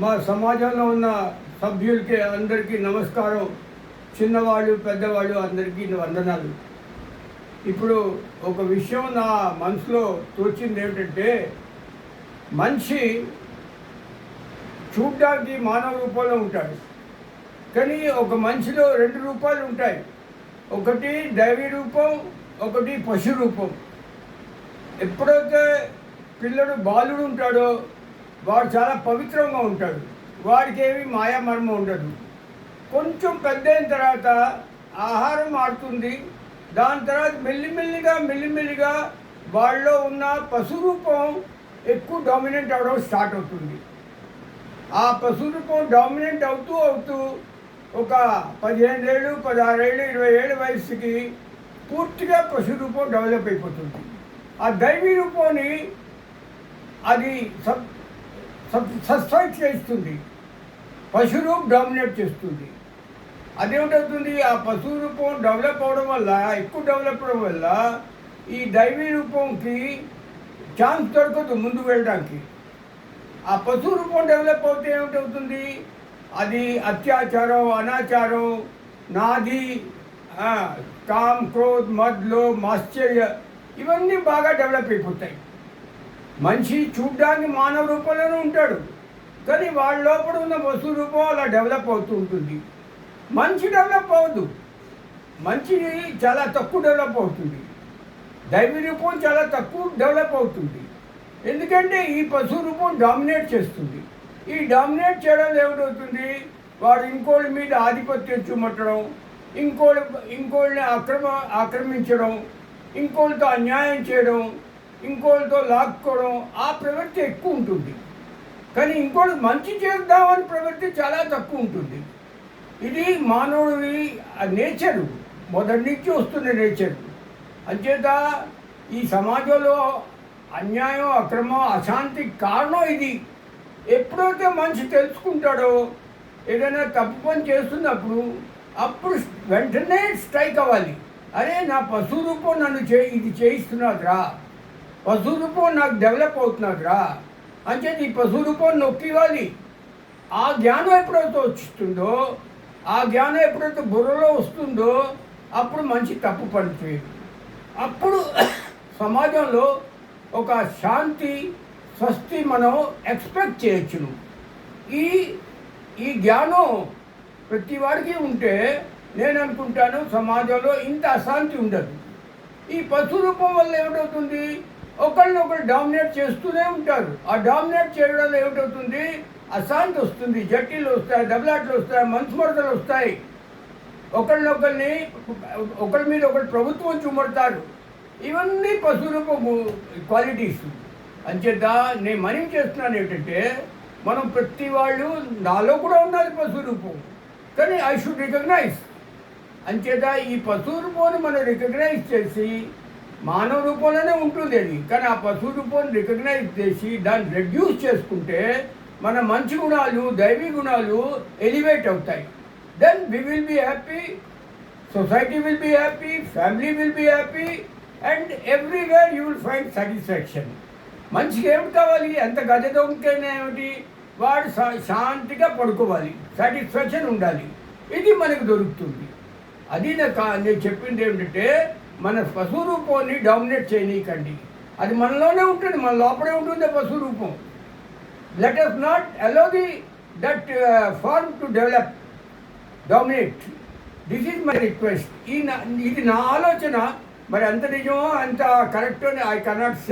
మా సమాజంలో ఉన్న సభ్యులకి అందరికీ నమస్కారం. చిన్నవాళ్ళు పెద్దవాళ్ళు అందరికీ వందనాలు. ఇప్పుడు ఒక విషయం నా మనసులో తోచింది ఏమిటంటే, మనిషి చూడ్డానికి మానవ రూపంలో ఉంటాడు, కానీ ఒక మనిషిలో రెండు రూపాలు ఉంటాయి. ఒకటి దైవీ రూపం, ఒకటి పశు రూపం. ఎప్పుడైతే పిల్లడు బాలుడు ఉంటాడో వాడు చాలా పవిత్రంగా ఉంటాడు, వాడికి ఏమి మాయామర్మం ఉండదు. కొంచెం పెద్ద అయిన తర్వాత ఆహారం మారుతుంది. దాని తర్వాత మెల్లిమెల్లిగా వాళ్ళలో ఉన్న పశు రూపం ఎక్కువ డామినెంట్ అవ్వడం స్టార్ట్ అవుతుంది. ఆ పశు రూపం డామినెంట్ అవుతూ ఒక 15 ఏళ్ళు 16 ఏళ్ళు 20 ఏళ్ళ వయసుకి పూర్తిగా పశు రూపం డెవలప్ అయిపోతుంది. ఆ దైవీ రూపాన్ని అది సబ్స్ట్రైట్ చేస్తుంది, పశు రూపం డామినేట్ చేస్తుంది. అదేమిటవుతుంది, ఆ పశు రూపం డెవలప్ అవడం వల్ల, ఎక్కువ డెవలప్ అవడం వల్ల ఈ దైవీ రూపంకి ఛాన్స్ దొరకదు ముందుకు వెళ్ళడానికి. ఆ పశు రూపం డెవలప్ అవుతే ఏమిటవుతుంది, అది అత్యాచారం, అనాచారం, నాది, కామ్, క్రోధ్, మద్, లోభ్, మాశ్చర్య ఇవన్నీ బాగా డెవలప్ అయిపోతాయి. మనిషి చూడ్డానికి మానవ రూపంలోనే ఉంటాడు, కానీ వాళ్ళ లోపల ఉన్న వస్తు రూపం అలా డెవలప్ అవుతూ ఉంటుంది. మనిషి డెవలప్ అవ్వదు, మనిషి చాలా తక్కువ డెవలప్ అవుతుంది. దైవీ రూపం చాలా తక్కువ డెవలప్ అవుతుంది, ఎందుకంటే ఈ పశు రూపం డామినేట్ చేస్తుంది. ఈ డామినేట్ చేయడం ఏమిటవుతుంది, వాడు ఇంకోళ్ళ మీద ఆధిపత్యం చూమట్టడం, ఇంకోళ్ళని ఆక్రమించడం, ఇంకోళ్ళతో అన్యాయం చేయడం, ఇంకోళ్ళతో లాక్కోవడం, ఆ ప్రవృత్తి ఎక్కువ ఉంటుంది. కానీ ఇంకోటి మంచి చేద్దామని ప్రవృత్తి చాలా తక్కువ ఉంటుంది. ఇది మానవుడి నేచరు, మొదటి నుంచి వస్తున్న నేచరు. అంచేత ఈ సమాజంలో అన్యాయం, అక్రమం, అశాంతికి కారణం ఇది. ఎప్పుడైతే మనిషి తెలుసుకుంటాడో, ఏదైనా తప్పు పని చేస్తున్నప్పుడు అప్పుడు వెంటనే స్ట్రైక్ అవ్వాలి. అరే, నా పశు రూపం నన్ను ఇది చేయిస్తున్నదిరా, పశు రూపం నాకు డెవలప్ అవుతున్నదిరా అంచేది ఈ పశు రూపం నొక్కివ్వాలి. ఆ జ్ఞానం ఎప్పుడైతే వస్తుందో, ఆ జ్ఞానం ఎప్పుడైతే బుర్రలో వస్తుందో, అప్పుడు మంచి తప్పు పని చేయదు. అప్పుడు సమాజంలో ఒక శాంతి, స్వస్తి మనం ఎక్స్పెక్ట్ చేయొచ్చును. ఈ జ్ఞానం ప్రతి వాడికి ఉంటే నేను అనుకుంటాను సమాజంలో ఇంత అశాంతి ఉండదు. ఈ పశు రూపం వల్ల ఏమిటవుతుంది, ఒకళ్ళనొకరు డామినేట్ చేస్తూనే ఉంటారు. ఆ డామినేట్ చేయడం వల్ల ఏమిటవుతుంది, అశాంతి వస్తుంది, జట్టీలు వస్తాయి, దెబ్బలాట్లు వస్తాయి, మనస్మరతలు వస్తాయి. ఒకరి మీద ఒకరు ప్రభుత్వం చూమడతారు. ఇవన్నీ పశు రూపము క్వాలిటీస్. అంచేత నేను మనవి చేస్తున్నాను ఏంటంటే, మనం ప్రతి వాళ్ళు, నాలో కూడా ఉన్నది పశు రూపం, కానీ ఐ షుడ్ రికగ్నైజ్. అంచేత ఈ పశు రూపాన్ని మనం రికగ్నైజ్ చేసి, మానవ రూపంలోనే ఉంటుంది అది, కానీ ఆ పశు రూపాన్ని రికగ్నైజ్ చేసి దాన్ని రెడ్యూస్ చేసుకుంటే మన మంచి గుణాలు, దైవీ గుణాలు ఎలివేట్ అవుతాయి. Then we will be happy, society will be happy, family will be happy, and everywhere you will find satisfaction. మనిషికి ఏమిటి కావాలి, ఎంత గజ దొంగకైనా ఏమిటి, వాడు శాంతిగా పడుకోవాలి, సాటిస్ఫాక్షన్ ఉండాలి. ఇది మనకు దొరుకుతుంది. అది నేను చెప్పింది ఏమిటంటే, మన పశు రూపాన్ని డామినేట్ చేయనీకండి. అది మనలోనే ఉంటుంది, మన లోపలే ఉంటుంది పశు రూపం. Let us not allow that form to develop, dominate. This is my request. ఇది నా ఆలోచన. మరి అంత నిజమో అంత కరెక్ట్ అని I cannot say.